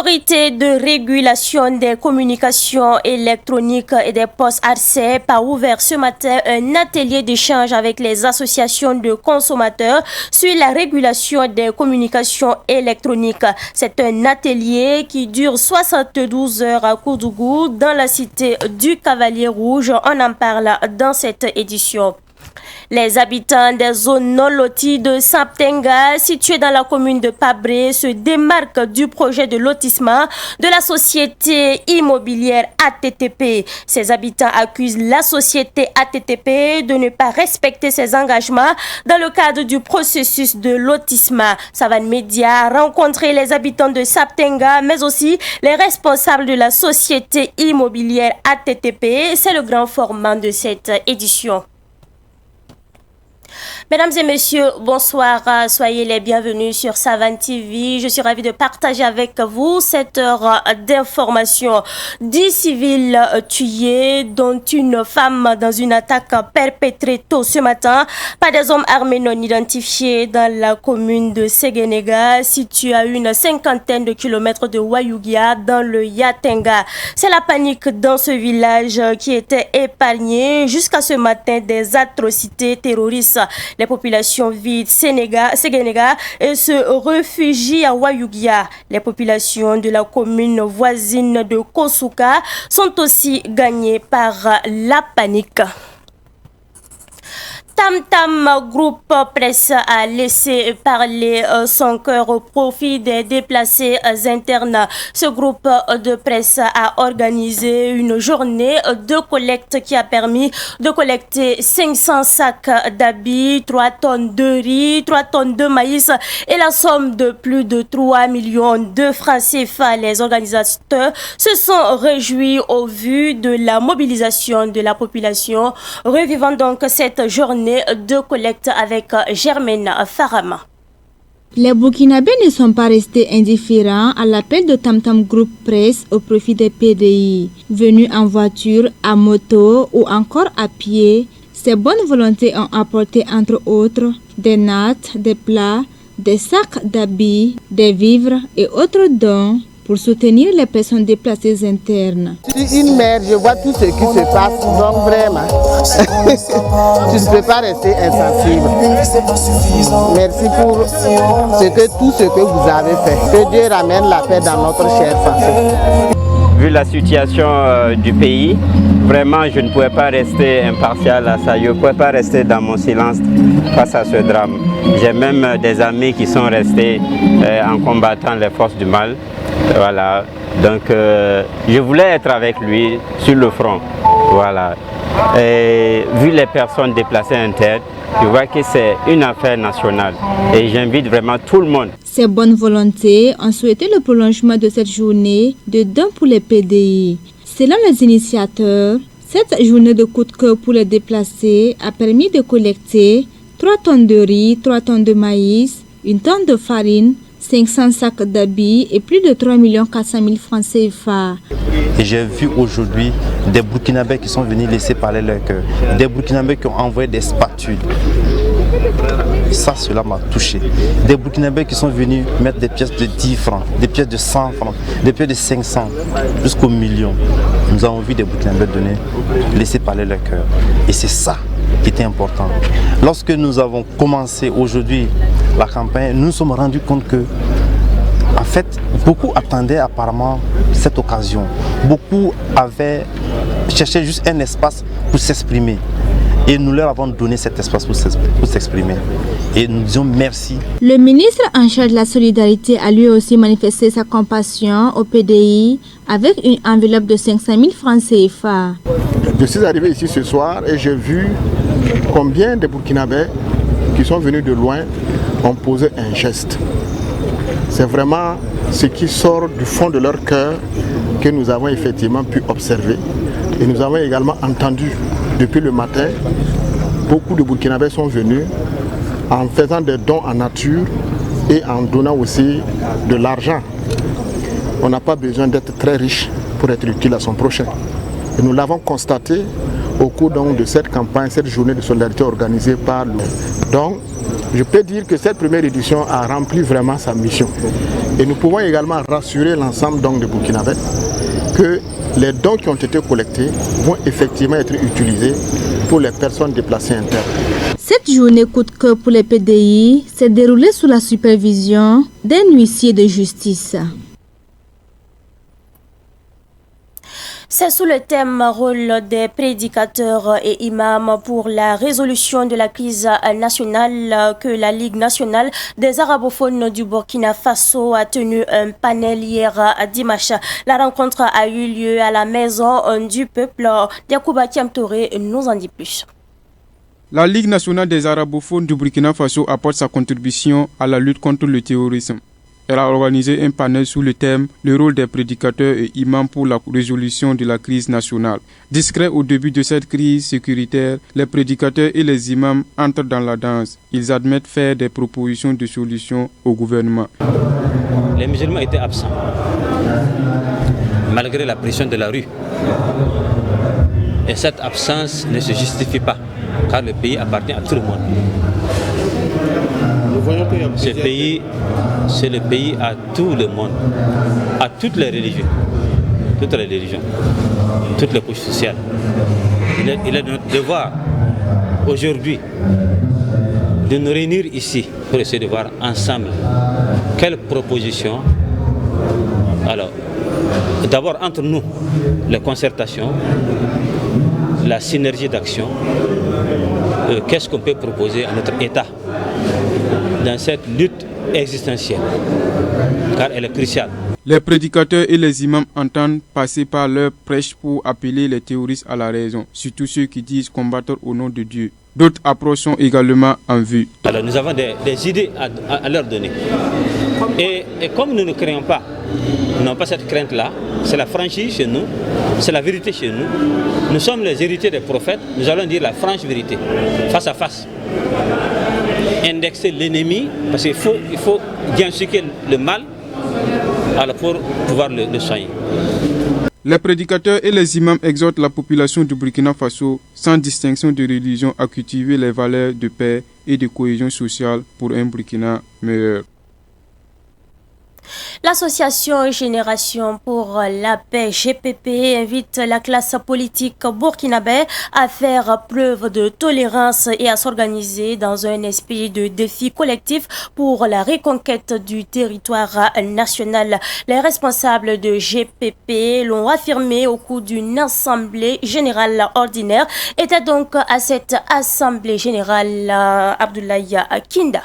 L'autorité de régulation des communications électroniques et des postes ARCEP a ouvert ce matin un atelier d'échange avec les associations de consommateurs sur la régulation des communications électroniques. C'est un atelier qui dure 72 heures à Koudougou dans la cité du Cavalier Rouge. On en parle dans cette édition. Les habitants des zones non loties de Saptenga, situées dans la commune de Pabré, se démarquent du projet de lotissement de la société immobilière ATTP. Ces habitants accusent la société ATTP de ne pas respecter ses engagements dans le cadre du processus de lotissement. Savane Média a rencontré les habitants de Saptenga, mais aussi les responsables de la société immobilière ATTP. C'est le grand format de cette édition. Mesdames et messieurs, bonsoir, soyez les bienvenus sur Savane TV. Je suis ravie de partager avec vous cette heure d'information. 10 civils tués, dont une femme dans une attaque perpétrée tôt ce matin par des hommes armés non identifiés dans la commune de Séguénéga, située à une cinquantaine de kilomètres de Wayougia dans le Yatenga. C'est la panique dans ce village qui était épargné jusqu'à ce matin des atrocités terroristes. Les populations vident Séguénéga et se réfugient à Wayougia. Les populations de la commune voisine de Kosuka sont aussi gagnées par la panique. Tam Tam Group Presse a laissé parler son cœur au profit des déplacés internes. Ce groupe de presse a organisé une journée de collecte qui a permis de collecter 500 sacs d'habits, 3 tonnes de riz, 3 tonnes de maïs et la somme de plus de 3 millions de francs CFA. Les organisateurs se sont réjouis au vu de la mobilisation de la population. Revivons donc cette journée de collecte avec Germaine Farama. Les Burkinabés ne sont pas restés indifférents à l'appel de Tam Tam Group Presse au profit des PDI. Venus en voiture, à moto ou encore à pied, ces bonnes volontés ont apporté entre autres des nattes, des plats, des sacs d'habits, des vivres et autres dons pour soutenir les personnes déplacées internes. Je suis une mère, je vois tout ce qui se passe, donc vraiment, tu ne peux pas rester insensible. Merci pour tout ce que vous avez fait. Que Dieu ramène la paix dans notre chère famille. Vu la situation du pays, vraiment je ne pouvais pas rester impartial à ça, je ne pouvais pas rester dans mon silence face à ce drame. J'ai même des amis qui sont restés en combattant les forces du mal. Voilà, donc je voulais être avec lui sur le front. Voilà. Et vu les personnes déplacées internes, je vois que c'est une affaire nationale et j'invite vraiment tout le monde. Ces bonnes volontés ont souhaité le prolongement de cette journée de dons pour les PDI. Selon les initiateurs, cette journée de coup de cœur pour les déplacés a permis de collecter 3 tonnes de riz, 3 tonnes de maïs, 1 tonne de farine, 500 sacs d'habits et plus de 3 400 000 francs CFA. Et j'ai vu aujourd'hui des Burkinabés qui sont venus laisser parler leur cœur, des Burkinabés qui ont envoyé des spatules. Ça, cela m'a touché. Des Burkinabés qui sont venus mettre des pièces de 10 francs, des pièces de 100 francs, des pièces de 500, jusqu'au million. Nous avons vu des Burkinabés donner, laisser parler leur cœur. Et c'est ça qui était important. Lorsque nous avons commencé aujourd'hui la campagne, nous nous sommes rendus compte que, en fait, beaucoup attendaient apparemment cette occasion. Beaucoup avaient cherché juste un espace pour s'exprimer. Et nous leur avons donné cet espace pour s'exprimer. Et nous disons merci. Le ministre en charge de la solidarité a lui aussi manifesté sa compassion au PDI avec une enveloppe de 500 000 francs CFA. Je suis arrivé ici ce soir et j'ai vu combien de Burkinabés qui sont venus de loin ont posé un geste. C'est vraiment ce qui sort du fond de leur cœur que nous avons effectivement pu observer. Et nous avons également entendu depuis le matin, beaucoup de Burkinabés sont venus en faisant des dons en nature et en donnant aussi de l'argent. On n'a pas besoin d'être très riche pour être utile à son prochain. Et nous l'avons constaté au cours donc de cette campagne, cette journée de solidarité organisée par le. Donc, Je peux dire que cette première édition a rempli vraiment sa mission. Et nous pouvons également rassurer l'ensemble des Burkinabés que les dons qui ont été collectés vont effectivement être utilisés pour les personnes déplacées internes. Cette journée coup de cœur pour les PDI s'est déroulée sous la supervision d'un huissier de justice. C'est sous le thème rôle des prédicateurs et imams pour la résolution de la crise nationale que la Ligue nationale des arabophones du Burkina Faso a tenu un panel hier dimanche. La rencontre a eu lieu à la maison du peuple. Diakouba Kiamtore nous en dit plus. La Ligue nationale des arabophones du Burkina Faso apporte sa contribution à la lutte contre le terrorisme. Elle a organisé un panel sous le thème « Le rôle des prédicateurs et imams pour la résolution de la crise nationale ». Discrets au début de cette crise sécuritaire, les prédicateurs et les imams entrent dans la danse. Ils admettent faire des propositions de solutions au gouvernement. Les musulmans étaient absents, malgré la pression de la rue. Et cette absence ne se justifie pas, car le pays appartient à tout le monde. Ce pays, c'est le pays à tout le monde, à toutes les religions, toutes les couches sociales. Il est de notre devoir aujourd'hui de nous réunir ici pour essayer de voir ensemble quelles propositions. Alors, d'abord entre nous, les concertations, la synergie d'action, qu'est-ce qu'on peut proposer à notre État dans cette lutte existentielle, car elle est cruciale. Les prédicateurs et les imams entendent passer par leur prêche pour appeler les terroristes à la raison, surtout ceux qui disent combattre au nom de Dieu. D'autres approches sont également en vue. Alors nous avons des idées à leur donner. Et comme nous ne craignons pas, nous n'avons pas cette crainte-là, c'est la franchise chez nous, c'est la vérité chez nous. Nous sommes les héritiers des prophètes, nous allons dire la franche vérité, face à face. Indexer l'ennemi, parce qu'il faut diagnostiquer le mal alors pour pouvoir le soigner. Les prédicateurs et les imams exhortent la population du Burkina Faso, sans distinction de religion, à cultiver les valeurs de paix et de cohésion sociale pour un Burkina meilleur. L'association Génération pour la paix GPP invite la classe politique burkinabé à faire preuve de tolérance et à s'organiser dans un esprit de défi collectif pour la reconquête du territoire national. Les responsables de GPP l'ont affirmé au cours d'une assemblée générale ordinaire. Était donc à cette assemblée générale Abdoulaye Kinda.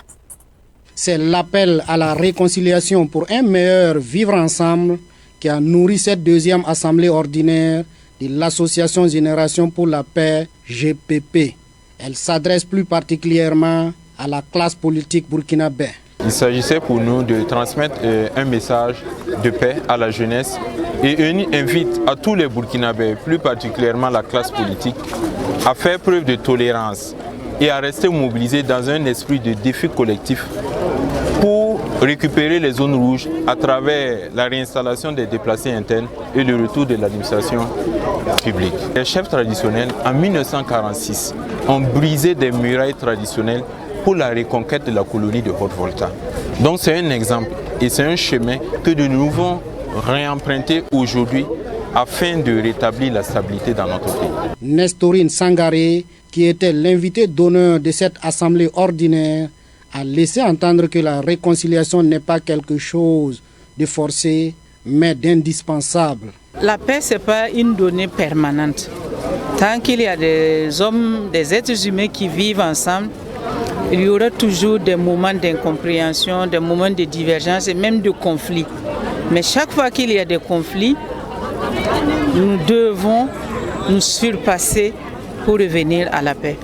C'est l'appel à la réconciliation pour un meilleur vivre ensemble qui a nourri cette deuxième assemblée ordinaire de l'Association Génération pour la paix GPP. Elle s'adresse plus particulièrement à la classe politique burkinabé. Il s'agissait pour nous de transmettre un message de paix à la jeunesse et invite à tous les Burkinabés, plus particulièrement la classe politique, à faire preuve de tolérance et à rester mobilisés dans un esprit de défi collectif pour récupérer les zones rouges à travers la réinstallation des déplacés internes et le retour de l'administration publique. Les chefs traditionnels, en 1946, ont brisé des murailles traditionnelles pour la reconquête de la colonie de Haute-Volta. Donc c'est un exemple et c'est un chemin que nous devons réemprunter aujourd'hui afin de rétablir la stabilité dans notre pays. Nestorine Sangaré, qui était l'invité d'honneur de cette assemblée ordinaire, a laissé entendre que la réconciliation n'est pas quelque chose de forcé, mais d'indispensable. La paix, ce n'est pas une donnée permanente. Tant qu'il y a des hommes, des êtres humains qui vivent ensemble, il y aura toujours des moments d'incompréhension, des moments de divergence et même de conflits. Mais chaque fois qu'il y a des conflits, nous devons nous surpasser pour revenir à la paix.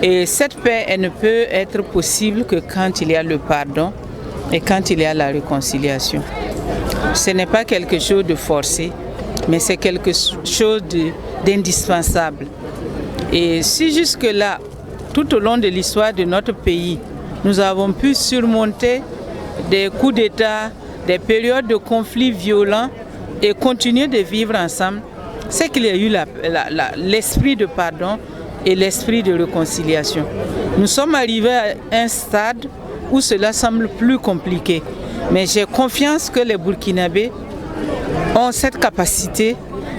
Et cette paix, elle ne peut être possible que quand il y a le pardon et quand il y a la réconciliation. Ce n'est pas quelque chose de forcé, mais c'est quelque chose d'indispensable. Et si jusque-là, tout au long de l'histoire de notre pays, nous avons pu surmonter des coups d'État, des périodes de conflits violents et continuer de vivre ensemble, c'est qu'il y a eu l'esprit de pardon et l'esprit de réconciliation. Nous sommes arrivés à un stade où cela semble plus compliqué. Mais j'ai confiance que les Burkinabés ont cette capacité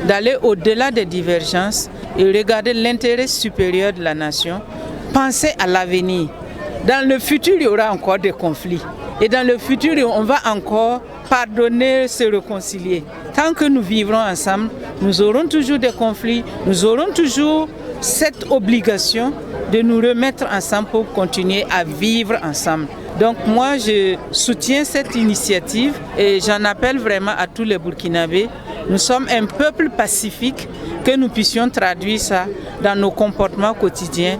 d'aller au-delà des divergences et regarder l'intérêt supérieur de la nation, penser à l'avenir. Dans le futur, il y aura encore des conflits. Et dans le futur, on va encore pardonner, se réconcilier. Tant que nous vivrons ensemble, nous aurons toujours des conflits, nous aurons toujours cette obligation de nous remettre ensemble pour continuer à vivre ensemble. Donc moi, je soutiens cette initiative et j'en appelle vraiment à tous les Burkinabés. Nous sommes un peuple pacifique, que nous puissions traduire ça dans nos comportements quotidiens,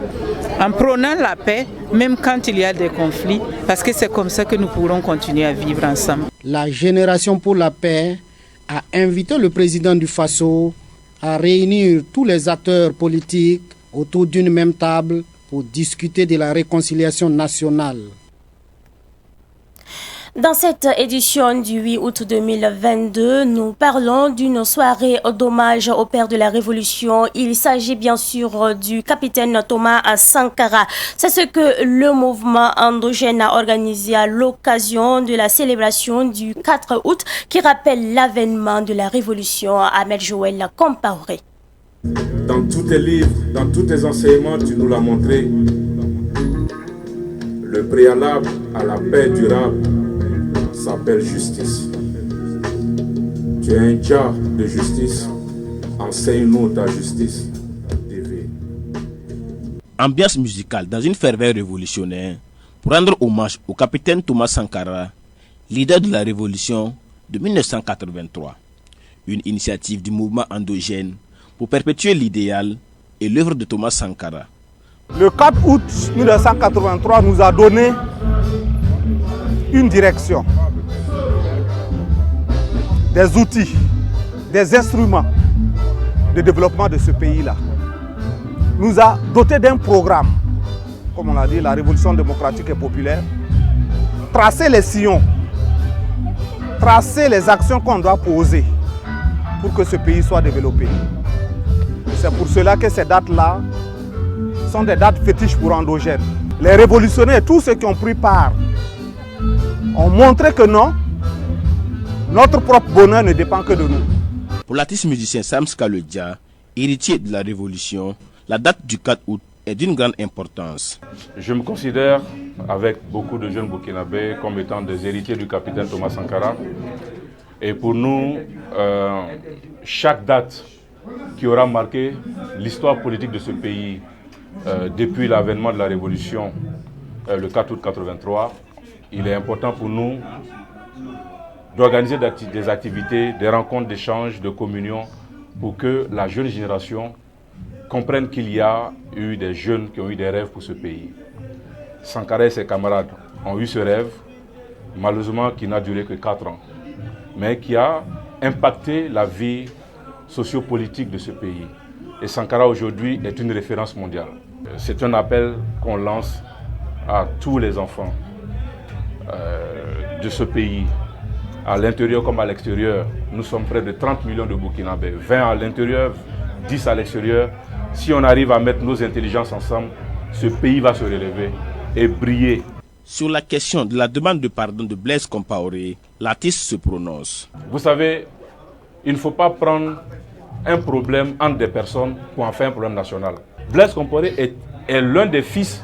en prônant la paix, même quand il y a des conflits, parce que c'est comme ça que nous pourrons continuer à vivre ensemble. La Génération pour la paix a invité le président du Faso à réunir tous les acteurs politiques autour d'une même table pour discuter de la réconciliation nationale. Dans cette édition du 8 août 2022, nous parlons d'une soirée d'hommage au père de la Révolution. Il s'agit bien sûr du capitaine Thomas Sankara. C'est ce que le mouvement endogène a organisé à l'occasion de la célébration du 4 août qui rappelle l'avènement de la Révolution. Ahmed Joël Compaoré. Dans tous tes livres, dans tous tes enseignements, tu nous l'as montré. Le préalable à la paix durable s'appelle justice. Tu es un dja de justice, enseigne-nous ta justice. Ambiance musicale dans une ferveur révolutionnaire pour rendre hommage au capitaine Thomas Sankara, leader de la révolution de 1983. Une initiative du mouvement endogène pour perpétuer l'idéal et l'œuvre de Thomas Sankara. Le 4 août 1983 nous a donné une direction, des outils, des instruments de développement de ce pays-là. Nous a doté d'un programme, comme on l'a dit, la révolution démocratique et populaire, tracer les sillons, tracer les actions qu'on doit poser pour que ce pays soit développé. C'est pour cela que ces dates-là sont des dates fétiches pour endogènes. Les révolutionnaires, tous ceux qui ont pris part, ont montré que non, notre propre bonheur ne dépend que de nous. Pour l'artiste musicien Sam Skalodja, héritier de la révolution, la date du 4 août est d'une grande importance. Je me considère, avec beaucoup de jeunes burkinabés, comme étant des héritiers du capitaine Thomas Sankara. Et pour nous, chaque date qui aura marqué l'histoire politique de ce pays depuis l'avènement de la révolution, le 4 août 1983, il est important pour nous d'organiser des activités, des rencontres d'échange, de communion, pour que la jeune génération comprenne qu'il y a eu des jeunes qui ont eu des rêves pour ce pays. Sankara et ses camarades ont eu ce rêve, malheureusement qui n'a duré que 4 ans, mais qui a impacté la vie sociopolitique de ce pays. Et Sankara aujourd'hui est une référence mondiale. C'est un appel qu'on lance à tous les enfants de ce pays, à l'intérieur comme à l'extérieur. Nous sommes près de 30 millions de Burkinabés, 20 à l'intérieur, 10 à l'extérieur. Si on arrive à mettre nos intelligences ensemble, ce pays va se relever et briller. Sur la question de la demande de pardon de Blaise Compaoré, l'artiste se prononce. Vous savez, il ne faut pas prendre un problème entre des personnes pour en faire un problème national. Blaise Compaoré est l'un des fils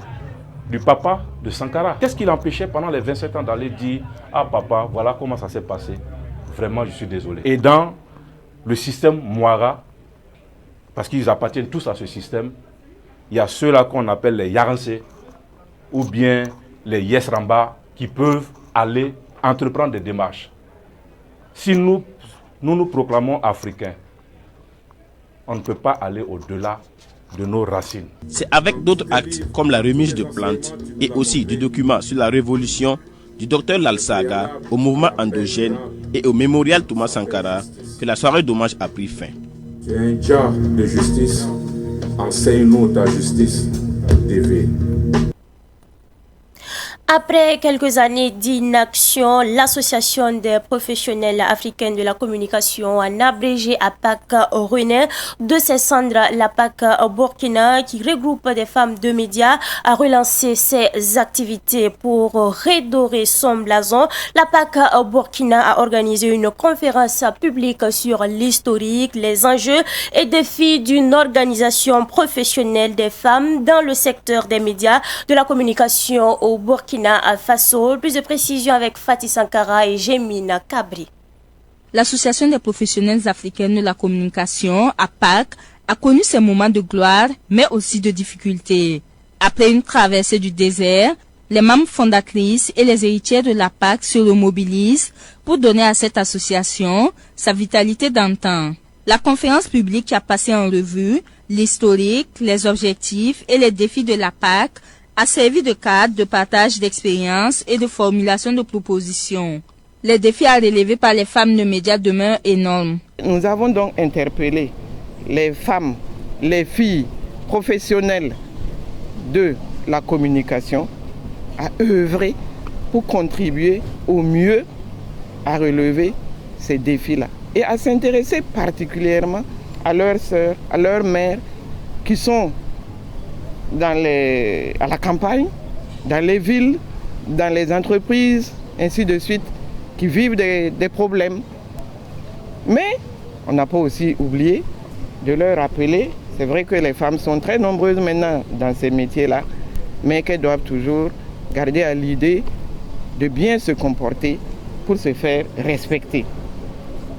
du papa de Sankara. Qu'est-ce qui l'empêchait pendant les 27 ans d'aller dire « Ah papa, voilà comment ça s'est passé. Vraiment, je suis désolé. » Et dans le système Mouara, parce qu'ils appartiennent tous à ce système, il y a ceux-là qu'on appelle les Yaranse ou bien les Yesramba qui peuvent aller entreprendre des démarches. Si nous proclamons africains, on ne peut pas aller au-delà de nos racines. C'est avec d'autres actes comme la remise de plantes et aussi du document sur la révolution du docteur Lalsaga au mouvement endogène et au mémorial Thomas Sankara que la soirée d'hommage a pris fin. Tu es un dja de justice, enseigne-nous ta justice. TV. Après quelques années d'inaction, l'Association des professionnels africains de la communication, en abrégé APAC, renaît de ses cendres. L'APAC Burkina, qui regroupe des femmes de médias, a relancé ses activités pour redorer son blason. L'APAC Burkina a organisé une conférence publique sur l'historique, les enjeux et défis d'une organisation professionnelle des femmes dans le secteur des médias, de la communication au Burkina Faso. Plus de précisions avec Fatih Sankara et Jemina Kabri. L'Association des professionnels africains de la communication, APAC, a connu ses moments de gloire, mais aussi de difficultés. Après une traversée du désert, les membres fondatrices et les héritiers de l'APAC se remobilisent pour donner à cette association sa vitalité d'antan. La conférence publique qui a passé en revue l'historique, les objectifs et les défis de l'APAC a servi de cadre de partage d'expériences et de formulation de propositions. Les défis à relever par les femmes de médias demeurent énormes. Nous avons donc interpellé les femmes, les filles professionnelles de la communication à œuvrer pour contribuer au mieux à relever ces défis-là et à s'intéresser particulièrement à leurs sœurs, à leurs mères qui sont à la campagne, dans les villes, dans les entreprises, ainsi de suite, qui vivent des problèmes. Mais on n'a pas aussi oublié de leur rappeler, c'est vrai que les femmes sont très nombreuses maintenant dans ces métiers-là, mais qu'elles doivent toujours garder à l'idée de bien se comporter pour se faire respecter,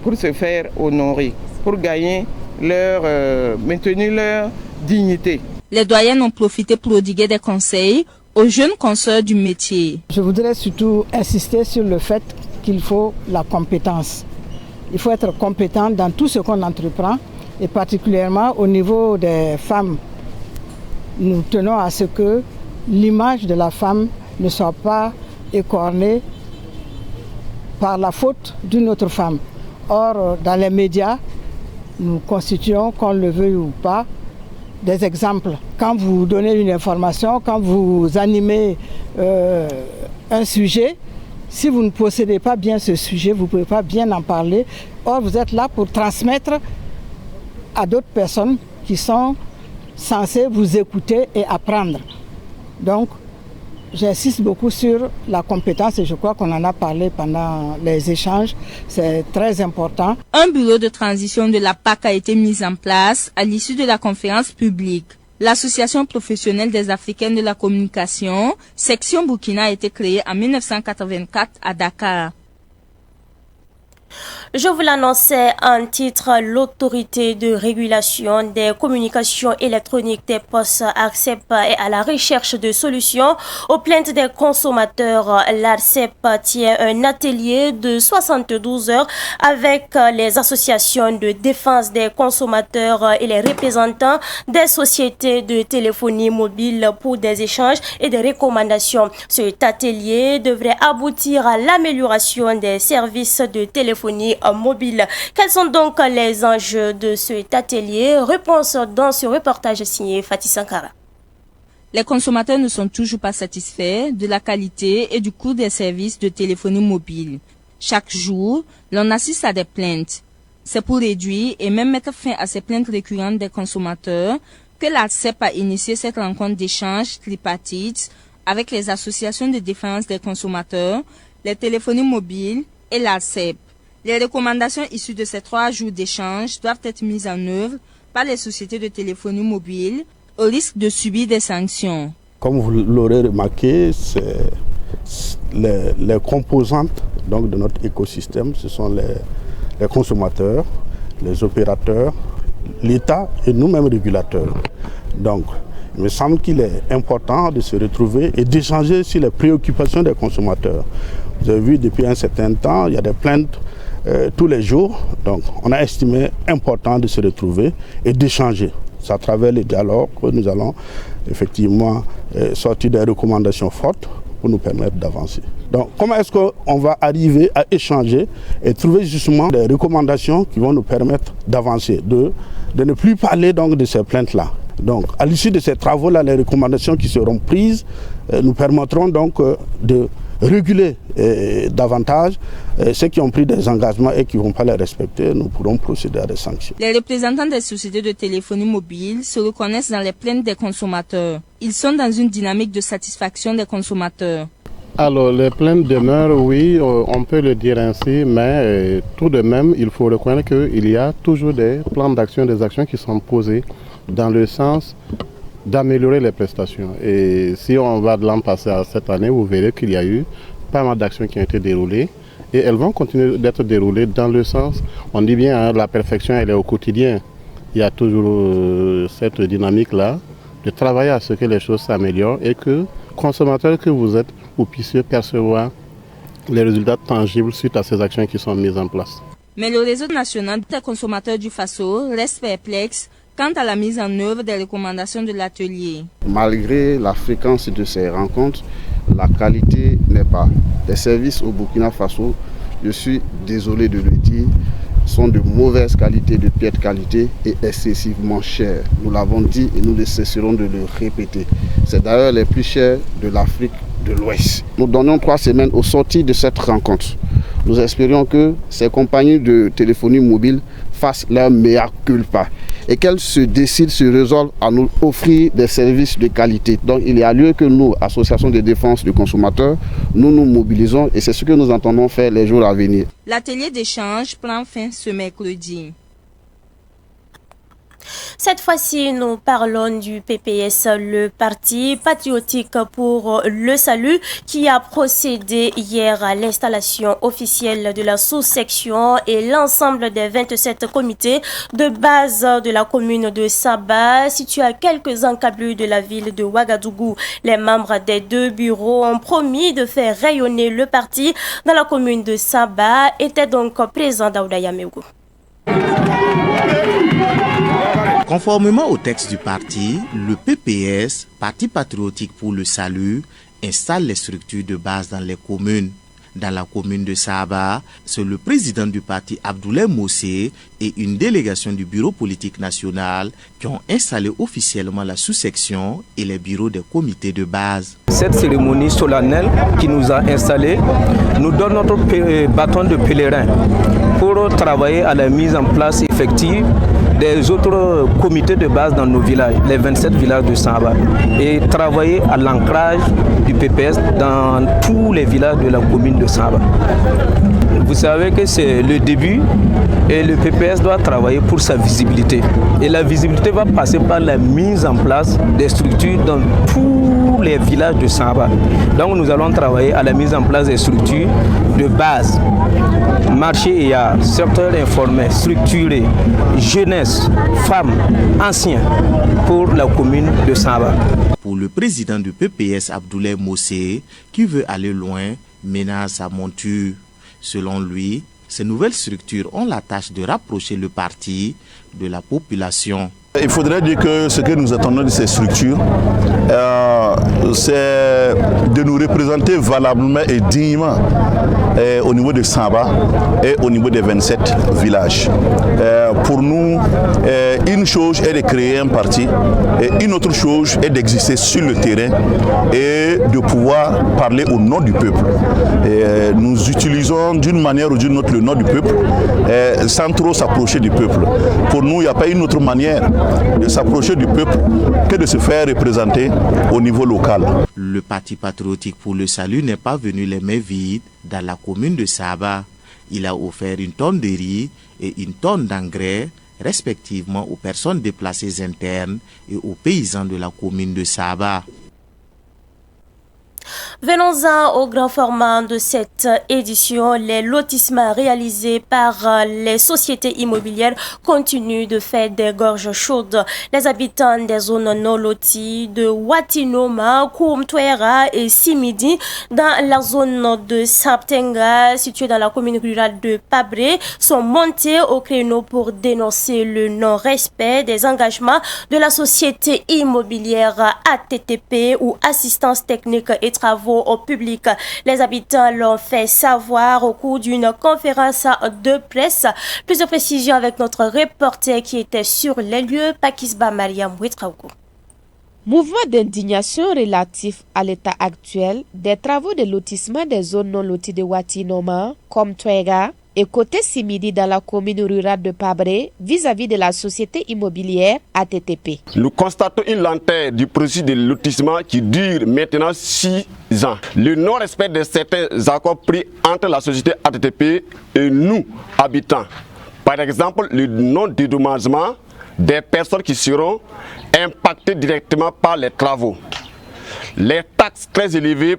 pour se faire honorer, pour gagner maintenir leur dignité. Les doyennes ont profité pour prodiguer des conseils aux jeunes consoeurs du métier. Je voudrais surtout insister sur le fait qu'il faut la compétence. Il faut être compétent dans tout ce qu'on entreprend et particulièrement au niveau des femmes. Nous tenons à ce que l'image de la femme ne soit pas écornée par la faute d'une autre femme. Or, dans les médias, nous constituons, qu'on le veuille ou pas, des exemples. Quand vous donnez une information, quand vous animez un sujet, si vous ne possédez pas bien ce sujet, vous ne pouvez pas bien en parler. Or, vous êtes là pour transmettre à d'autres personnes qui sont censées vous écouter et apprendre. Donc, j'insiste beaucoup sur la compétence et je crois qu'on en a parlé pendant les échanges. C'est très important. Un bureau de transition de la PAC a été mis en place à l'issue de la conférence publique. L'Association professionnelle des Africains de la communication, section Burkina, a été créée en 1984 à Dakar. Je vous l'annonçais en titre, l'autorité de régulation des communications électroniques des postes ARCEP est à la recherche de solutions aux plaintes des consommateurs. L'ARCEP tient un atelier de 72 heures avec les associations de défense des consommateurs et les représentants des sociétés de téléphonie mobile pour des échanges et des recommandations. Cet atelier devrait aboutir à l'amélioration des services de téléphonie mobile. Quels sont donc les enjeux de cet atelier? Réponse dans ce reportage signé Fatih Sankara. Les consommateurs ne sont toujours pas satisfaits de la qualité et du coût des services de téléphonie mobile. Chaque jour, l'on assiste à des plaintes. C'est pour réduire et même mettre fin à ces plaintes récurrentes des consommateurs que l'ARCEP a initié cette rencontre d'échange tripartite avec les associations de défense des consommateurs, les téléphonies mobiles et l'ARCEP. Les recommandations issues de ces 3 jours d'échange doivent être mises en œuvre par les sociétés de téléphonie mobile au risque de subir des sanctions. Comme vous l'aurez remarqué, les composantes donc, de notre écosystème, ce sont les consommateurs, les opérateurs, l'État et nous-mêmes régulateurs. Donc, il me semble qu'il est important de se retrouver et d'échanger sur les préoccupations des consommateurs. Vous avez vu, depuis un certain temps, il y a des plaintes tous les jours. Donc, on a estimé important de se retrouver et d'échanger. C'est à travers les dialogues que nous allons effectivement sortir des recommandations fortes pour nous permettre d'avancer. Donc, comment est-ce qu'on va arriver à échanger et trouver justement des recommandations qui vont nous permettre d'avancer, de ne plus parler donc de ces plaintes-là, Donc, à l'issue de ces travaux-là, les recommandations qui seront prises nous permettront donc de réguler davantage ceux qui ont pris des engagements et qui ne vont pas les respecter. Nous pourrons procéder à des sanctions. Les représentants des sociétés de téléphonie mobile se reconnaissent dans les plaintes des consommateurs. Ils sont dans une dynamique de satisfaction des consommateurs. Alors, les plaintes demeurent, oui, on peut le dire ainsi, mais tout de même, il faut reconnaître qu'il y a toujours des plans d'action, des actions qui sont posées dans le sens d'améliorer les prestations. Et si on va de l'an passé à cette année, vous verrez qu'il y a eu pas mal d'actions qui ont été déroulées et elles vont continuer d'être déroulées dans le sens, on dit bien, hein, la perfection elle est au quotidien. Il y a toujours cette dynamique-là de travailler à ce que les choses s'améliorent et que, consommateurs que vous êtes, vous puissiez percevoir les résultats tangibles suite à ces actions qui sont mises en place. Mais le réseau national des consommateurs du Faso reste perplexe quant à la mise en œuvre des recommandations de l'atelier. Malgré la fréquence de ces rencontres, la qualité n'est pas. Les services au Burkina Faso, je suis désolé de le dire, sont de mauvaise qualité, de piètre qualité et excessivement chers. Nous l'avons dit et nous ne cesserons de le répéter. C'est d'ailleurs les plus chers de l'Afrique de l'Ouest. Nous donnons 3 semaines au sortir de cette rencontre. Nous espérions que ces compagnies de téléphonie mobile fassent leur mea culpa et qu'elles se décident, se résolvent à nous offrir des services de qualité. Donc il y a lieu que nous, Association de défense du consommateur, nous nous mobilisons et c'est ce que nous entendons faire les jours à venir. L'atelier d'échange prend fin ce mercredi. Cette fois-ci, nous parlons du PPS, le Parti patriotique pour le salut, qui a procédé hier à l'installation officielle de la sous-section et l'ensemble des 27 comités de base de la commune de Saba, située à quelques encablures de la ville de Ouagadougou. Les membres des 2 bureaux ont promis de faire rayonner le parti dans la commune de Saba, étaient donc présents Daouda Yameugou. Conformément au texte du parti, le PPS, Parti patriotique pour le salut, installe les structures de base dans les communes. Dans la commune de Saba, c'est le président du parti Abdoulaye Mossé et une délégation du bureau politique national qui ont installé officiellement la sous-section et les bureaux des comités de base. Cette cérémonie solennelle qui nous a installés nous donne notre bâton de pèlerin pour travailler à la mise en place effective des autres comités de base dans nos villages, les 27 villages de Saba, et travailler à l'ancrage du PPS dans tous les villages de la commune de Saba. Vous savez que c'est le début et le PPS doit travailler pour sa visibilité. Et la visibilité va passer par la mise en place des structures dans tous les villages de Saba. Donc nous allons travailler à la mise en place des structures de base. Marché et art, secteur informel, structuré, jeunesse, femmes, anciens pour la commune de Saba. Pour le président du PPS Abdoulaye Mossé, qui veut aller loin, ménage sa monture. Selon lui, ces nouvelles structures ont la tâche de rapprocher le parti de la population. Il faudrait dire que ce que nous attendons de ces structures, c'est de nous représenter valablement et dignement au niveau de Saba et au niveau des 27 villages. Pour nous, une chose est de créer un parti et une autre chose est d'exister sur le terrain et de pouvoir parler au nom du peuple. Nous utilisons d'une manière ou d'une autre le nom du peuple sans trop s'approcher du peuple. Pour nous, il n'y a pas une autre manière de s'approcher du peuple que de se faire représenter au niveau local. Le Parti patriotique pour le salut n'est pas venu les mains vides dans la commune de Saba. Il a offert une tonne de riz et une tonne d'engrais, respectivement aux personnes déplacées internes et aux paysans de la commune de Saba. Venons-en au grand format de cette édition. Les lotissements réalisés par les sociétés immobilières continuent de faire des gorges chaudes. Les habitants des zones non loties de Watinoma, Koumtouera et Simidi dans la zone de Saptenga, située dans la commune rurale de Pabré, sont montés au créneau pour dénoncer le non-respect des engagements de la société immobilière ATTP ou Assistance Technique et travaux au public. Les habitants l'ont fait savoir au cours d'une conférence de presse. Plus de précisions avec notre reporter qui était sur les lieux, Pakisba Mariam Ouetraogo. Mouvement d'indignation relatif à l'état actuel des travaux de lotissement des zones non loties de Watinoma, comme Twega, et côté Simidi dans la commune rurale de Pabré vis-à-vis de la société immobilière ATTP. Nous constatons une lenteur du processus de lotissement qui dure maintenant 6 ans. Le non-respect de certains accords pris entre la société ATTP et nous, habitants. Par exemple, le non-dédommagement des personnes qui seront impactées directement par les travaux. Les taxes très élevées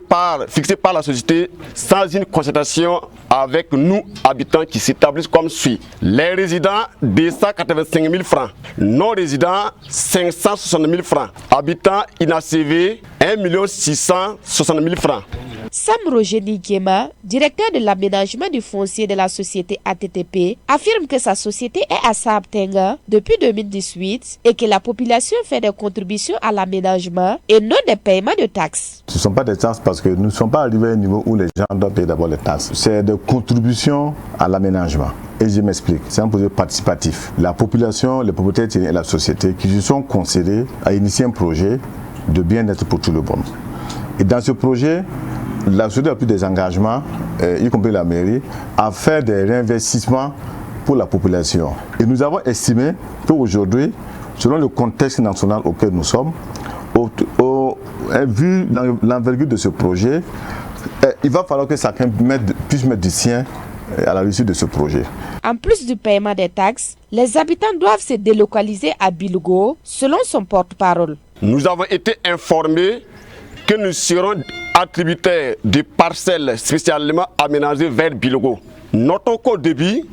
fixées par la société sans une concertation avec nous, habitants, qui s'établissent comme suit. Les résidents, 285 000 francs. Non-résidents, 560 000 francs. Habitants inachevé, 1 660 000 francs. Sam Roger Nigema, directeur de l'aménagement du foncier de la société ATTP, affirme que sa société est à Saabtenga depuis 2018 et que la population fait des contributions à l'aménagement et non des paiements de taxes. Ce ne sont pas des taxes parce que nous ne sommes pas arrivés à un niveau où les gens doivent payer d'abord les taxes. C'est des contributions à l'aménagement. Et je m'explique, c'est un projet participatif. La population, les propriétaires et la société qui se sont concédés à initier un projet de bien-être pour tout le monde. Et dans ce projet, la société a pris des engagements, y compris la mairie, à faire des réinvestissements pour la population. Et nous avons estimé qu'aujourd'hui, selon le contexte national auquel nous sommes, vu l'envergure de ce projet, il va falloir que chacun puisse mettre du sien à la réussite de ce projet. En plus du paiement des taxes, les habitants doivent se délocaliser à Bilogo, selon son porte-parole. Nous avons été informés que nous serons attributaires de parcelles spécialement aménagées vers Bilogo. Notre qu'au début,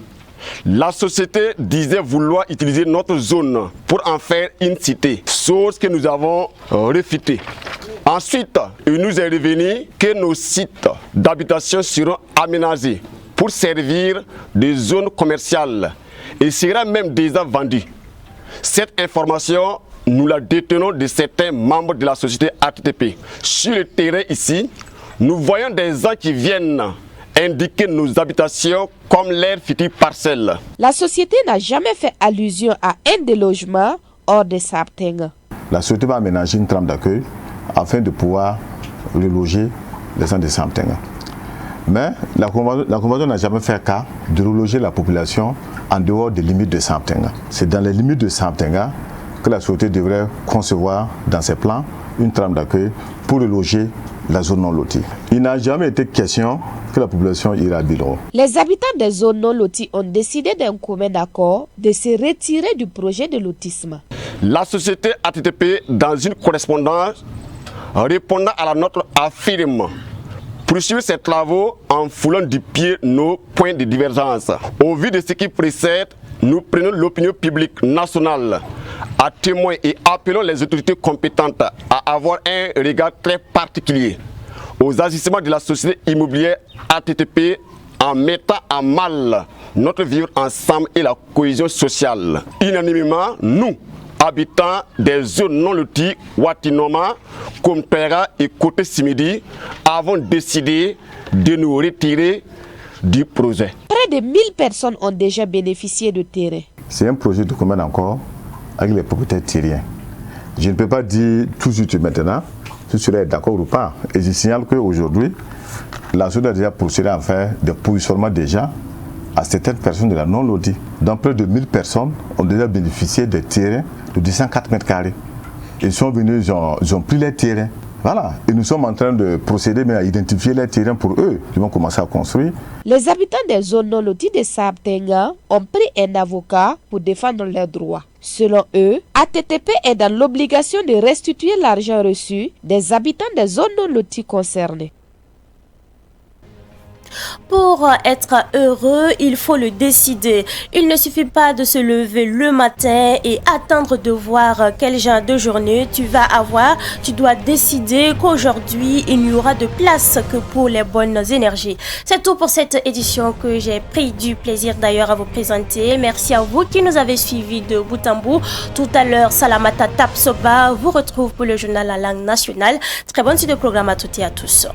la société disait vouloir utiliser notre zone pour en faire une cité, chose que nous avons réfutée. Ensuite, il nous est revenu que nos sites d'habitation seront aménagés pour servir de zones commerciales et sera même déjà vendus. Cette information, nous la détenons de certains membres de la société ATTP. Sur le terrain ici, nous voyons des gens qui viennent indiquer nos habitations comme leurs futures parcelles. La société n'a jamais fait allusion à un des logements hors de Saabtenga. La société va aménager une trame d'accueil afin de pouvoir reloger les gens de Saabtenga. Mais la convention n'a jamais fait cas de reloger la population en dehors des limites de Saabtenga. C'est dans les limites de Saabtenga que la société devrait concevoir dans ses plans une trame d'accueil pour reloger la zone non lotie. Il n'a jamais été question que la population ira à Bilogo. Les habitants des zones non loties ont décidé d'un commun accord de se retirer du projet de lotissement. La société ATTP, dans une correspondance répondant à la nôtre, affirme poursuivre ces travaux en foulant du pied nos points de divergence. Au vu de ce qui précède, nous prenons l'opinion publique nationale à témoin et appelons les autorités compétentes à avoir un regard très particulier aux agissements de la société immobilière ATTP en mettant à mal notre vivre ensemble et la cohésion sociale. Unanimement, nous, habitants des zones non loties, Watinoma, Komtera et Côté Simidi, avons décidé de nous retirer du projet. Près de 1000 personnes ont déjà bénéficié de terrain. C'est un projet de commun accord avec les propriétaires terriens. Je ne peux pas dire tout de suite maintenant si cela est d'accord ou pas. Et je signale qu'aujourd'hui, la société a déjà procédé à faire des positionnements déjà à certaines personnes de la non-lotie. Donc près de 1000 personnes ont déjà bénéficié des terrains de 204 mètres carrés. Ils sont venus, ils ont pris les terrains. Voilà. Et nous sommes en train de procéder à identifier les terrains pour eux. Ils vont commencer à construire. Les habitants des zones non loties de Saabtenga ont pris un avocat pour défendre leurs droits. Selon eux, ATTP est dans l'obligation de restituer l'argent reçu des habitants des zones non loties concernées. Pour être heureux, il faut le décider. Il ne suffit pas de se lever le matin et attendre de voir quel genre de journée tu vas avoir. Tu dois décider qu'aujourd'hui, il n'y aura de place que pour les bonnes énergies. C'est tout pour cette édition que j'ai pris du plaisir d'ailleurs à vous présenter. Merci à vous qui nous avez suivis de bout en bout. Tout à l'heure, Salamata Tapsoba vous retrouve pour le journal La Langue Nationale. Très bonne suite de programme à toutes et à tous.